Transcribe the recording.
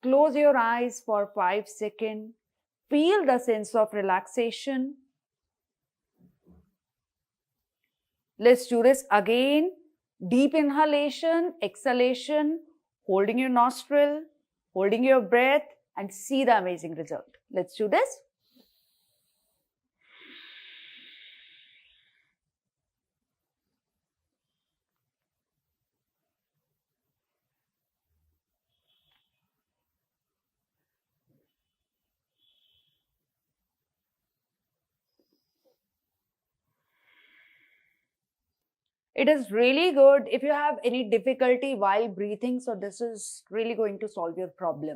close your eyes for 5 seconds. Feel the sense of relaxation. Let's do this again. Deep inhalation, exhalation, holding your nostril, holding your breath, and see the amazing result. Let's do this. It is really good if you have any difficulty while breathing. So this is really going to solve your problem.